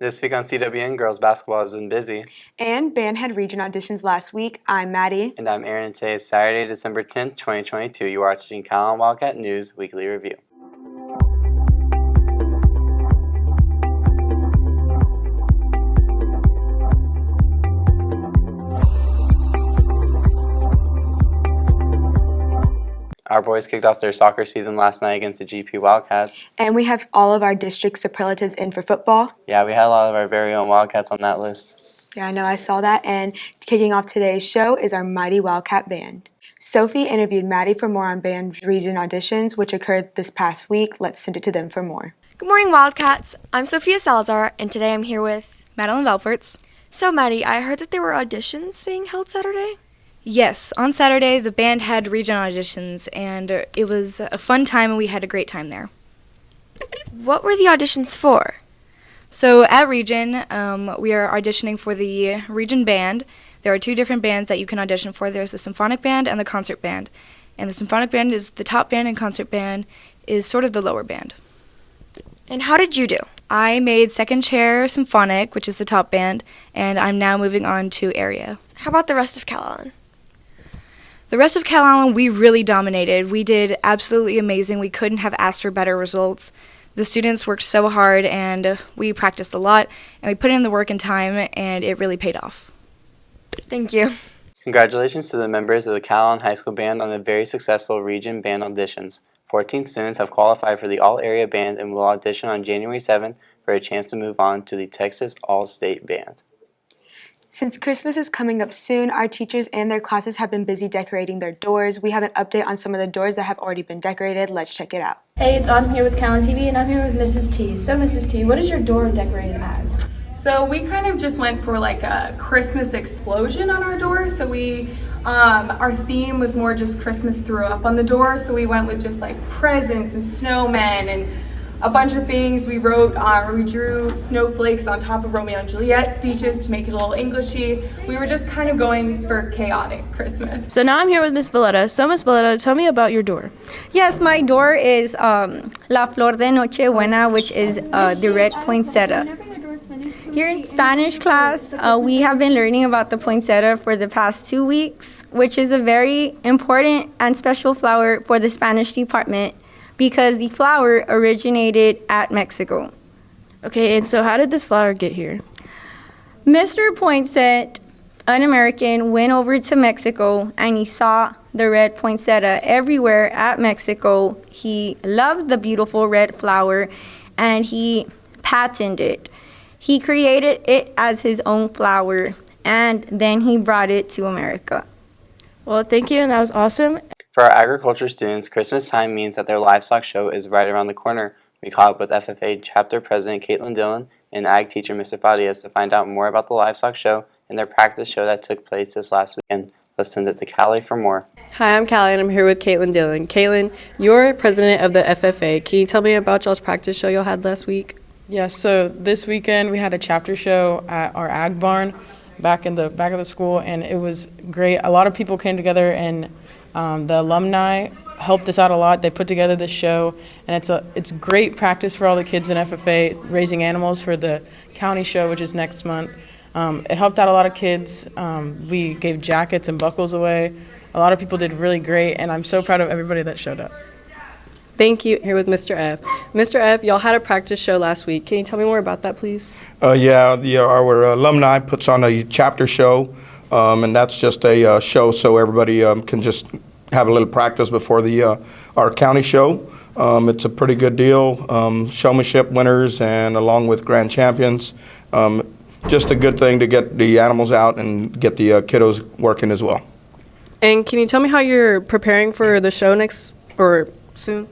This week on CWN, girls basketball has been busy. And band had region auditions last week. I'm Maddie. And I'm Aaron, and today is Saturday, December 10th, 2022. You are watching Calallen Wildcat News Weekly Review. Our boys kicked off their soccer season last night against the GP Wildcats. And we have all of our district superlatives in for football. Yeah, we had a lot of our very own Wildcats on that list. Yeah, I know, I saw that. And kicking off today's show is our Mighty Wildcat Band. Sophie interviewed Maddie for more on band region auditions, which occurred this past week. Let's send it to them for more. Good morning, Wildcats. I'm Sophia Salazar, and today I'm here with Madeline Velperts. So, Maddie, I heard that there were auditions being held Saturday? Yes, on Saturday the band had region auditions, and it was a fun time, and we had a great time there. What were the auditions for? So at region, we are auditioning for the region band. There are two different bands that you can audition for. There's the symphonic band and the concert band. And the symphonic band is the top band, and concert band is sort of the lower band. And how did you do? I made second chair symphonic, which is the top band, and I'm now moving on to area. How about the rest of Calallen? The rest of Calallen, we really dominated. We did absolutely amazing. We couldn't have asked for better results. The students worked so hard, and we practiced a lot, and we put in the work and time, and it really paid off. Thank you. Congratulations to the members of the Calallen High School Band on the very successful region band auditions. 14 students have qualified for the All-Area Band and will audition on January 7th for a chance to move on to the Texas All-State Band. Since Christmas is coming up soon, our teachers and their classes have been busy decorating their doors. We have an update on some of the doors that have already been decorated. Let's check it out. Hey, it's Autumn here with Calallen TV, and I'm here with Mrs. T. So, Mrs. T, what is your door decorated as? So we kind of just went for like a Christmas explosion on our door. So our theme was more just Christmas threw up on the door. So we went with just like presents and snowmen and a bunch of things. We drew snowflakes on top of Romeo and Juliet speeches to make it a little Englishy. We were just kind of going for chaotic Christmas. So now I'm here with Miss Valletta. So, Miss Valletta, tell me about your door. Yes, my door is La Flor de Nochebuena, which is the red poinsettia. Here in Spanish class, we have been learning about the poinsettia for the past 2 weeks, which is a very important and special flower for the Spanish department because the flower originated at Mexico. Okay, and so how did this flower get here? Mr. Poinsett, an American, went over to Mexico and he saw the red poinsettia everywhere at Mexico. He loved the beautiful red flower and he patented it. He created it as his own flower and then he brought it to America. Well, thank you, and that was awesome. For our agriculture students, Christmas time means that their livestock show is right around the corner. We caught up with FFA Chapter President Caitlin Dillon and Ag Teacher Mr. Farias to find out more about the livestock show and their practice show that took place this last weekend. Let's send it to Callie for more. Hi, I'm Callie, and I'm here with Caitlin Dillon. Caitlin, you're president of the FFA. Can you tell me about y'all's practice show y'all had last week? Yes, so this weekend we had a chapter show at our ag barn back in the back of the school, and it was great. A lot of people came together, and the alumni helped us out a lot. They put together this show, and it's great practice for all the kids in FFA, raising animals for the county show, which is next month. It helped out a lot of kids. We gave jackets and buckles away. A lot of people did really great, and I'm so proud of everybody that showed up. Thank you. Here with Mr. F. Mr. F, y'all had a practice show last week. Can you tell me more about that, please? Our alumni puts on a chapter show, and that's just a show so everybody can just have a little practice before our county show. It's a pretty good deal. Showmanship winners and along with grand champions. Just a good thing to get the animals out and get the kiddos working as well. And can you tell me how you're preparing for the show next or soon?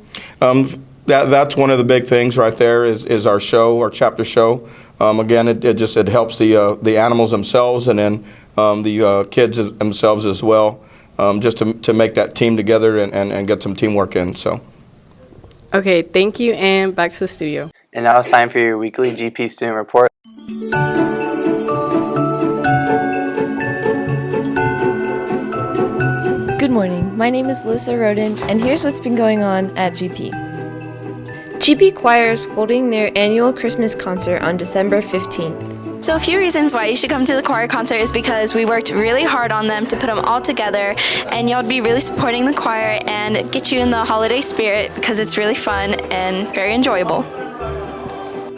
That's one of the big things right there is our show, our chapter show. Again, it helps the animals themselves and then the kids themselves as well, just to make that team together and get some teamwork in. So. Okay, thank you, and back to the studio. And now it's time for your weekly GP student report. Good morning, my name is Alyssa Roden, and here's what's been going on at GP. GP Choir is holding their annual Christmas concert on December 15th. So a few reasons why you should come to the choir concert is because we worked really hard on them to put them all together, and y'all be really supporting the choir and get you in the holiday spirit because it's really fun and very enjoyable.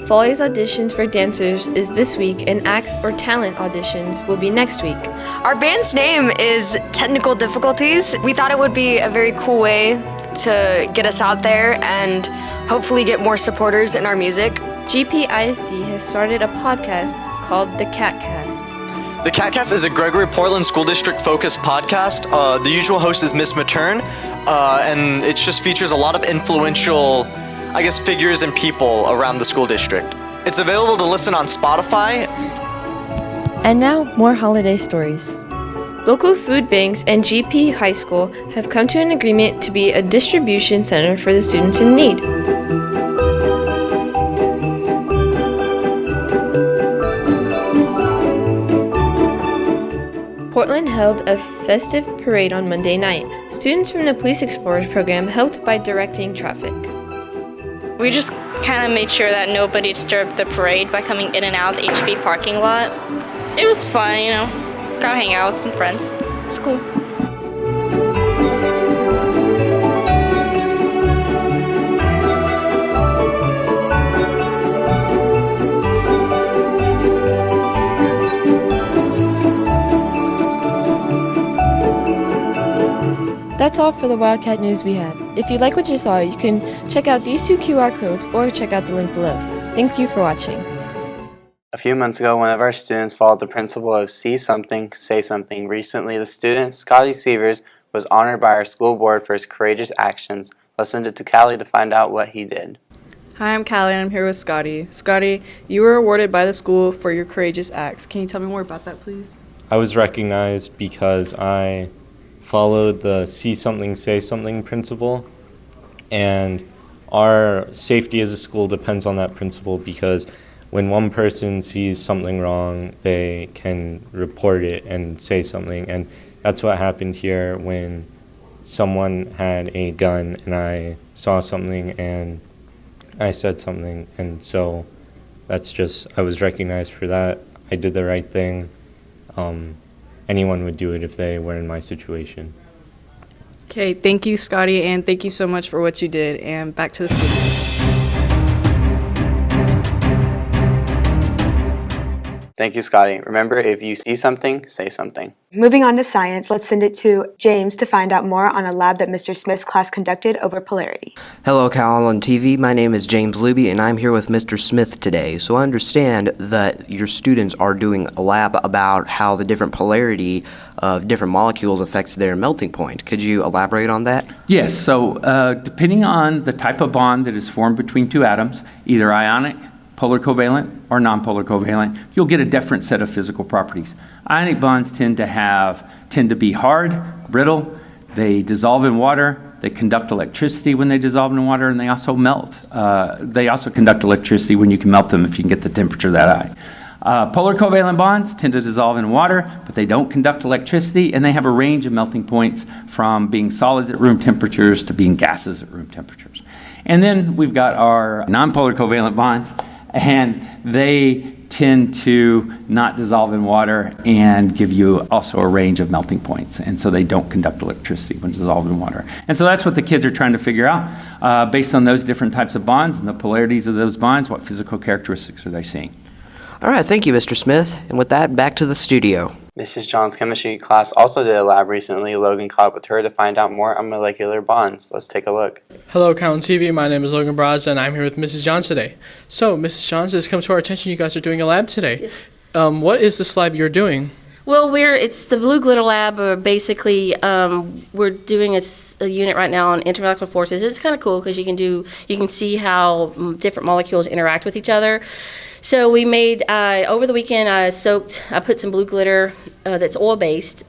Fall's auditions for dancers is this week, and acts or talent auditions will be next week. Our band's name is Technical Difficulties. We thought it would be a very cool way to get us out there and hopefully get more supporters in our music. GP ISD has started a podcast called The Catcast. The Catcast is a Gregory Portland School District focused podcast. The usual host is Miss Matern, and it just features a lot of influential, figures and people around the school district. It's available to listen on Spotify. And now, more holiday stories. Local food banks and GP High School have come to an agreement to be a distribution center for the students in need. Portland held a festive parade on Monday night. Students from the Police Explorers program helped by directing traffic. We just kind of made sure that nobody disturbed the parade by coming in and out of the HB parking lot. It was fun, got to hang out with some friends. It's cool. That's all for the Wildcat news we had. If you like what you saw, you can check out these 2 QR codes or check out the link below. Thank you for watching. A few months ago, one of our students followed the principle of see something, say something. Recently, the student, Scotty Sievers, was honored by our school board for his courageous actions. Let's send it to Callie to find out what he did. Hi, I'm Callie, and I'm here with Scotty. Scotty, you were awarded by the school for your courageous acts. Can you tell me more about that, please? I was recognized because I followed the see something, say something principle, and our safety as a school depends on that principle because when one person sees something wrong, they can report it and say something, and that's what happened here when someone had a gun and I saw something and I said something, and so I was recognized for that. I did the right thing. Anyone would do it if they were in my situation. Okay, thank you, Scotty, and thank you so much for what you did, and back to the studio. Thank you, Scotty. Remember, if you see something, say something. Moving on to science, let's send it to James to find out more on a lab that Mr. Smith's class conducted over polarity. Hello, Calallen TV. My name is James Luby, and I'm here with Mr. Smith today. So I understand that your students are doing a lab about how the different polarity of different molecules affects their melting point. Could you elaborate on that? Yes. So depending on the type of bond that is formed between two atoms, either ionic, polar covalent, or nonpolar covalent, you'll get a different set of physical properties. Ionic bonds tend to be hard, brittle, they dissolve in water, they conduct electricity when they dissolve in water, and they also melt. They also conduct electricity when you can melt them if you can get the temperature that high. Polar covalent bonds tend to dissolve in water, but they don't conduct electricity, and they have a range of melting points from being solids at room temperatures to being gases at room temperatures. And then we've got our nonpolar covalent bonds, and they tend to not dissolve in water and give you also a range of melting points. And so they don't conduct electricity when dissolved in water. And so that's what the kids are trying to figure out. Based on those different types of bonds and the polarities of those bonds, what physical characteristics are they seeing? All right, thank you, Mr. Smith. And with that, back to the studio. Mrs. John's chemistry class also did a lab recently. Logan caught up with her to find out more on molecular bonds. Let's take a look. Hello, Calallen TV. My name is Logan Braz, and I'm here with Mrs. Johns today. So, Mrs. Johns, it's come to our attention you guys are doing a lab today. What is this lab you're doing? Well, it's the blue glitter lab. Basically, we're doing a unit right now on intermolecular forces. It's kind of cool because you can see how different molecules interact with each other. So we made, over the weekend, I put some blue glitter that's oil-based,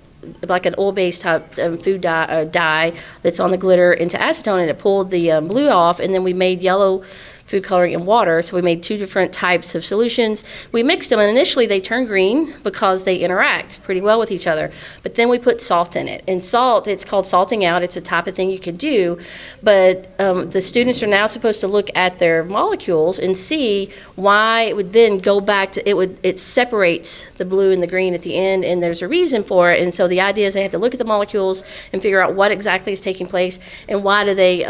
like an oil-based type food dye that's on the glitter into acetone, and it pulled the blue off, and then we made yellow food coloring and water. So we made 2 different types of solutions. We mixed them, and initially they turn green because they interact pretty well with each other. But then we put salt in it. And salt, it's called salting out. It's a type of thing you can do. But the students are now supposed to look at their molecules and see why it would then go back to, it separates the blue and the green at the end, and there's a reason for it. And so the idea is they have to look at the molecules and figure out what exactly is taking place and why do they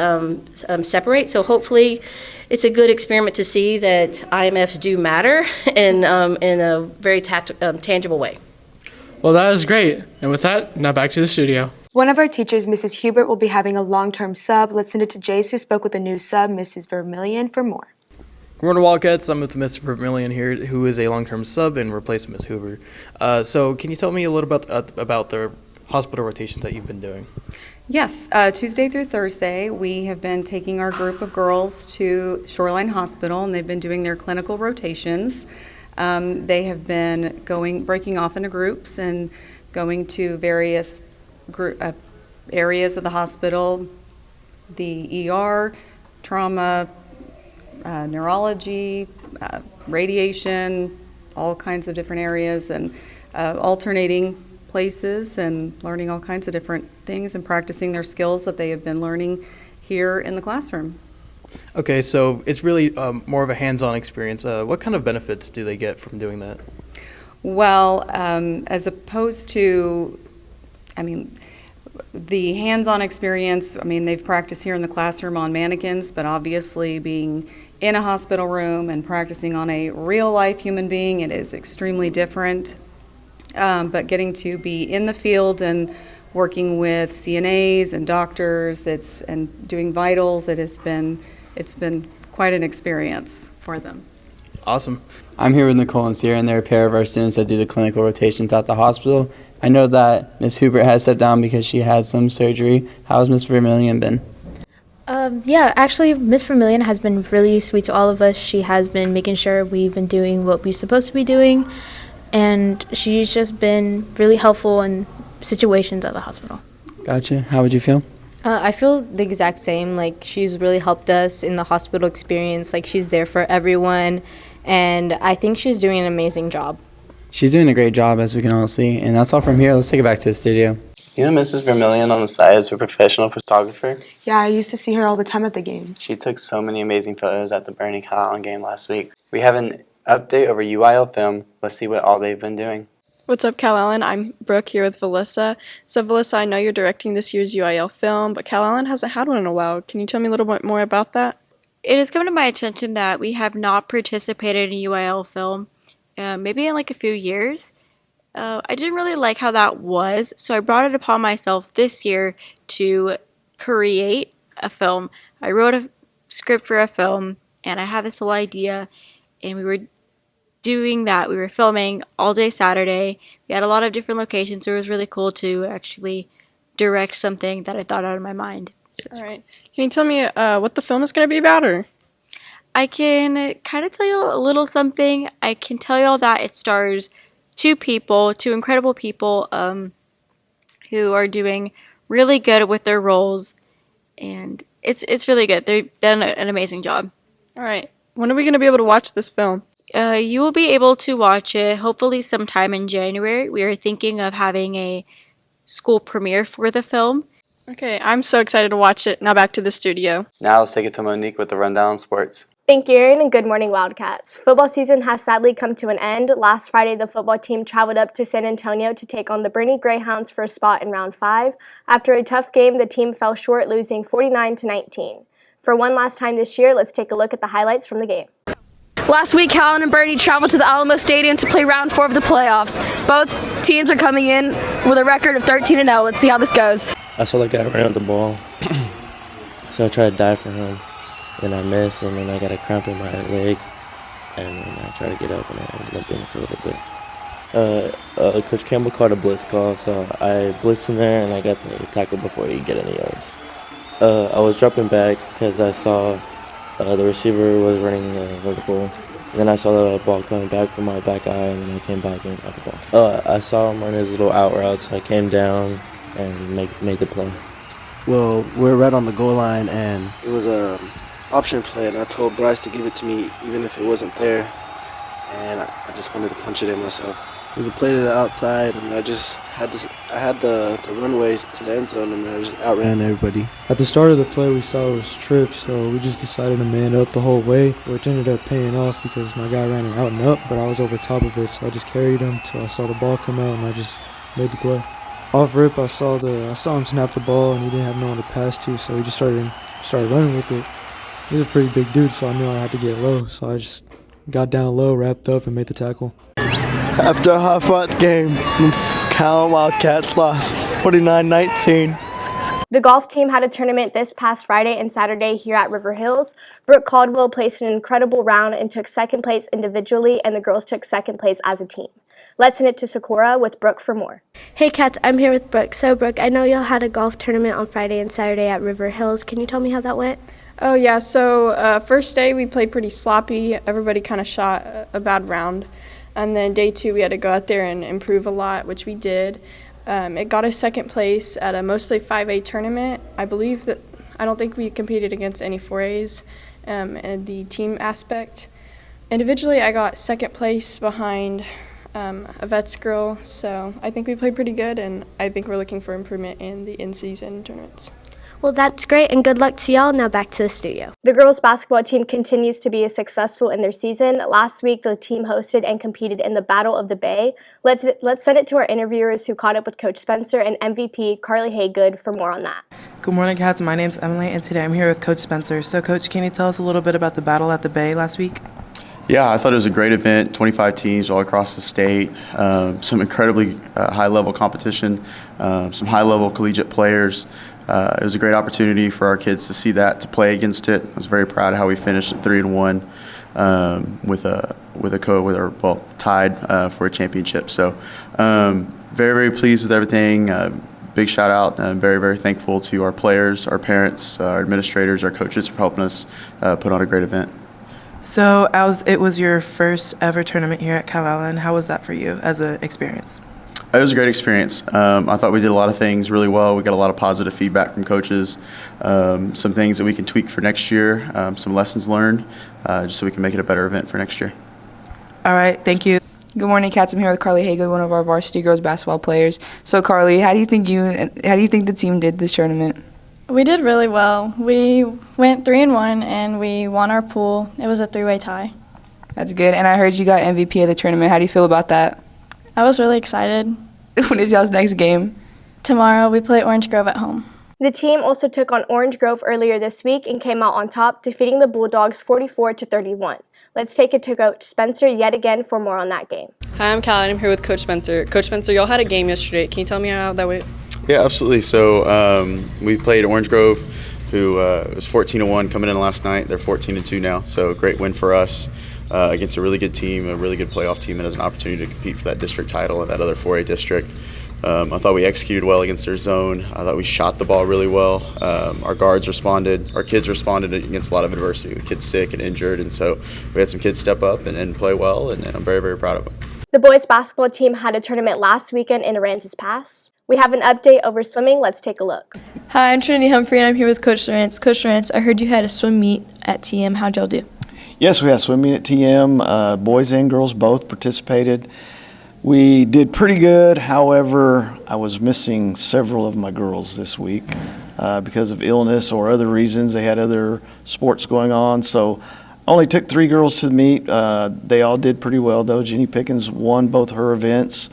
separate. So hopefully it's a good experiment to see that IMFs do matter in a very tangible way. Well, that is great. And with that, now back to the studio. One of our teachers, Mrs. Hubert, will be having a long-term sub. Let's send it to Jace, who spoke with a new sub, Mrs. Vermillion, for more. Good morning, Wildcats. I'm with Ms. Vermillion here, who is a long-term sub and replaced Ms. Hoover. So can you tell me a little bit about the hospital rotations that you've been doing? Yes, Tuesday through Thursday, we have been taking our group of girls to Shoreline Hospital, and they've been doing their clinical rotations. They have been breaking off into groups and going to various areas of the hospital, the ER, trauma, neurology, radiation, all kinds of different areas, and alternating places and learning all kinds of different things and practicing their skills that they have been learning here in the classroom. Okay, so it's really more of a hands-on experience. What kind of benefits do they get from doing that? Well, as opposed to, the hands-on experience, they've practiced here in the classroom on mannequins, but obviously being in a hospital room and practicing on a real-life human being, it is extremely different. But getting to be in the field and working with CNAs and doctors, and doing vitals, it's been quite an experience for them. Awesome. I'm here with Nicole and Sierra, and they're a pair of our students that do the clinical rotations at the hospital. I know that Ms. Hubert has stepped down because she had some surgery. How has Ms. Vermillion been? Yeah, actually, Ms. Vermillion has been really sweet to all of us. She has been making sure we've been doing what we're supposed to be doing, and she's just been really helpful in situations at the hospital. Gotcha. How would you feel? I feel the exact same. Like, she's really helped us in the hospital experience. Like, she's there for everyone, and I think she's doing an amazing job. She's doing a great job, as we can all see. And that's all from here. Let's take it back to the studio. You know Mrs. Vermillion on the side is a professional photographer? Yeah, I used to see her all the time at the games. She took so many amazing photos at the Bernie Calallen game last week. We have an update over UIL film. Let's see what all they've been doing. What's up, Calallen? I'm Brooke here with Valissa. So, Valissa, I know you're directing this year's UIL film, but Calallen hasn't had one in a while. Can you tell me a little bit more about that? It has come to my attention that we have not participated in a UIL film, maybe in like a few years. I didn't really like how that was, so I brought it upon myself this year to create a film. I wrote a script for a film, and I had this whole idea, and we were doing that. We were filming all day Saturday. We had a lot of different locations, so it was really cool to actually direct something that I thought out of my mind. All right. Can you tell me what the film is going to be about? Or I can kind of tell you a little something. I can tell you all that it stars two incredible people who are doing really good with their roles, and it's really good. They've done an amazing job. All right. When are we going to be able to watch this film? You will be able to watch it hopefully sometime in January. We are thinking of having a school premiere for the film. Okay, I'm so excited to watch it. Now back to the studio. Now let's take it to Monique with the rundown on sports. Thank you, Erin, and good morning, Wildcats. Football season has sadly come to an end. Last Friday, the football team traveled up to San Antonio to take on the Brittany Greyhounds for a spot in round 5. After a tough game, the team fell short, losing 49-19. For one last time this year, let's take a look at the highlights from the game. Last week, Calallen and Bernie traveled to the Alamo Stadium to play round 4 of the playoffs. Both teams are coming in with a record of 13-0. Let's see how this goes. I saw the guy running with the ball, so I tried to dive for him. Then I missed, and then I got a cramp in my leg, and then I tried to get up, and I was limping for a little bit. Coach Campbell called a blitz call, so I blitzed in there, and I got the tackle before he get any yards. I was dropping back because I saw the receiver was running vertical. And then I saw the ball coming back from my back eye, and then I came back and got the ball. I saw him run his little out route, so I came down and made the play. Well, we're right on the goal line, and it was a option play, and I told Bryce to give it to me even if it wasn't there, and I just wanted to punch it in myself. It was a play to the outside, and I had the runway to the end zone, and I just outran everybody. At the start of the play, we saw it was tripped, so we just decided to man up the whole way, which ended up paying off because my guy ran it out and up, but I was over top of it, so I just carried him till I saw the ball come out, and I just made the play. Off rip, I saw him snap the ball, and he didn't have no one to pass to, so he just started running with it. He was a pretty big dude, so I knew I had to get low, so I just got down low, wrapped up, and made the tackle. After a hard-fought game, Calallen Wildcats lost 49-19. The golf team had a tournament this past Friday and Saturday here at River Hills. Brooke Caldwell placed an incredible round and took second place individually, and the girls took second place as a team. Let's send it to Socorro with Brooke for more. Hey Cats, I'm here with Brooke. So Brooke, I know y'all had a golf tournament on Friday and Saturday at River Hills. Can you tell me how that went? Oh yeah, so first day we played pretty sloppy. Everybody kind of shot a bad round. And then day 2 we had to go out there and improve a lot, which we did. It got us second place at a mostly 5A tournament. I don't think we competed against any 4As in the team aspect. Individually, I got second place behind a Vets girl, so I think we played pretty good, and I think we're looking for improvement in the in-season tournaments. Well, that's great, and good luck to y'all. Now back to the studio. The girls basketball team continues to be successful in their season. Last week, the team hosted and competed in the Battle of the Bay. Let's send it to our interviewers who caught up with Coach Spencer and MVP Carly Haygood for more on that. Good morning, Cats. My name's Emily, and today I'm here with Coach Spencer. So, Coach, can you tell us a little bit about the Battle at the Bay last week? Yeah, I thought it was a great event, 25 teams all across the state, some incredibly high-level competition, some high-level collegiate players. It was a great opportunity for our kids to see that, to play against it. I was very proud of how we finished at 3-1 tied for a championship. So very, very pleased with everything. Big shout out and very, very thankful to our players, our parents, our administrators, our coaches for helping us put on a great event. So, as it was your first ever tournament here at Calallen, how was that for you as an experience? It was a great experience. I thought we did a lot of things really well. We got a lot of positive feedback from coaches, some things that we can tweak for next year, some lessons learned, just so we can make it a better event for next year. All right, thank you. Good morning, Cats. I'm here with Carly Haygood, one of our varsity girls basketball players. So, Carly, how do you think the team did this tournament? We did really well. We went 3-1 and we won our pool. It was a 3-way tie. That's good. And I heard you got MVP of the tournament. How do you feel about that? I was really excited. When is y'all's next game? Tomorrow we play Orange Grove at home. The team also took on Orange Grove earlier this week and came out on top, defeating the Bulldogs 44-31. Let's take it to Coach Spencer yet again for more on that game. Hi, I'm Calallen. I'm here with Coach Spencer. Coach Spencer, y'all had a game yesterday. Can you tell me how that went? Yeah, absolutely. So we played Orange Grove, who was 14-1 coming in last night. They're 14-2 now, so great win for us against a really good team, a really good playoff team, and has an opportunity to compete for that district title in that other 4A district. I thought we executed well against their zone. I thought we shot the ball really well. Our guards responded. Our kids responded against a lot of adversity with kids sick and injured, and so we had some kids step up and play well, and I'm very, very proud of them. The boys basketball team had a tournament last weekend in Aransas Pass. We have an update over swimming. Let's take a look. Hi, I'm Trinity Humphrey, and I'm here with Coach Lawrence. Coach Lawrence, I heard you had a swim meet at TM. How'd y'all do? Yes, we had a swim meet at TM. Boys and girls both participated. We did pretty good. However, I was missing several of my girls this week because of illness or other reasons. They had other sports going on. So I only took 3 girls to the meet. They all did pretty well, though. Jenny Pickens won both her events.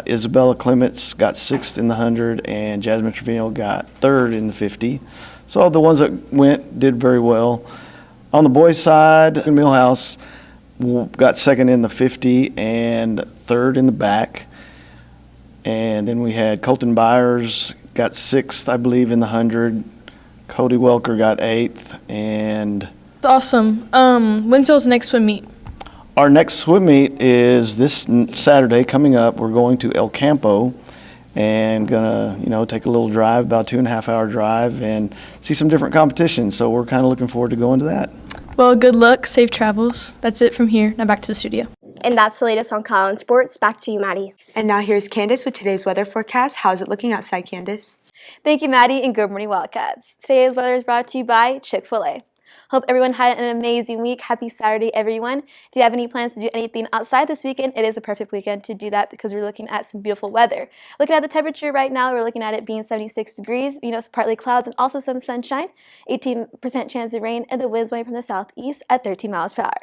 Isabella Clements got 6th in the 100, and Jasmine Trevino got 3rd in the 50. So the ones that went did very well. On the boys' side, Millhouse got 2nd in the 50 and 3rd in the back. And then we had Colton Byers got 6th, I believe, in the 100. Cody Welker got 8th. And That's awesome. When's y'all's next swim meet? our next swim meet is this Saturday coming up. We're going to El Campo and gonna, take a little drive, about 2.5-hour drive, and see some different competitions. So we're kind of looking forward to going to that. Well, good luck, safe travels. That's it from here. Now back to the studio. And that's the latest on Calallen Sports. Back to you, Maddie. And now here's Candace with today's weather forecast. How's it looking outside, Candace? Thank you, Maddie, and good morning, Wildcats. Today's weather is brought to you by Chick-fil-A. Hope everyone had an amazing week. Happy Saturday, everyone. If you have any plans to do anything outside this weekend, it is a perfect weekend to do that because we're looking at some beautiful weather. Looking at the temperature right now, we're looking at it being 76 degrees, it's partly clouds and also some sunshine, 18% chance of rain, and the winds blowing from the southeast at 13 miles per hour.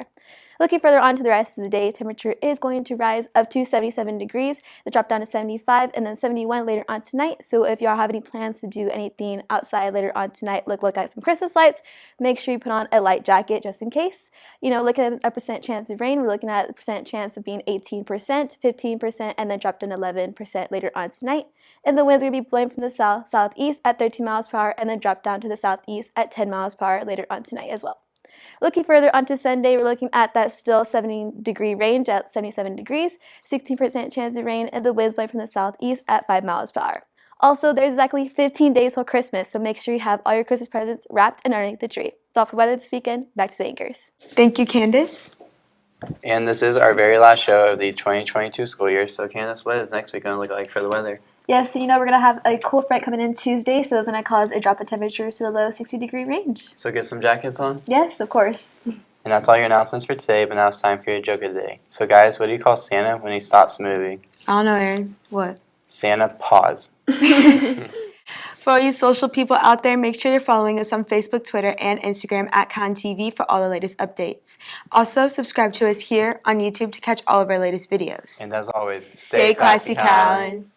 Looking further on to the rest of the day, temperature is going to rise up to 77 degrees, then drop down to 75 and then 71 later on tonight. So if y'all have any plans to do anything outside later on tonight, look at some Christmas lights, make sure you put on a light jacket just in case. Looking at a percent chance of rain, we're looking at a percent chance of being 18%, 15%, and then drop down 11% later on tonight. And the winds are going to be blowing from the southeast at 13 miles per hour and then drop down to the southeast at 10 miles per hour later on tonight as well. Looking further onto Sunday, we're looking at that still 70-degree range at 77 degrees, 16% chance of rain, and the winds blowing from the southeast at 5 miles per hour. Also, there's exactly 15 days till Christmas, so make sure you have all your Christmas presents wrapped and underneath the tree. That's all for weather this weekend. Back to the anchors. Thank you, Candace. And this is our very last show of the 2022 school year. So, Candace, what is next week going to look like for the weather? Yes, so we're going to have a cool front coming in Tuesday, so it's going to cause a drop in temperatures to the low 60-degree range. So get some jackets on? Yes, of course. And that's all your announcements for today, but now it's time for your joke of the day. So guys, what do you call Santa when he stops moving? I don't know, Aaron. What? Santa pause. For all you social people out there, make sure you're following us on Facebook, Twitter, and Instagram at CalallenTV for all the latest updates. Also, subscribe to us here on YouTube to catch all of our latest videos. And as always, Stay classy, Calallen.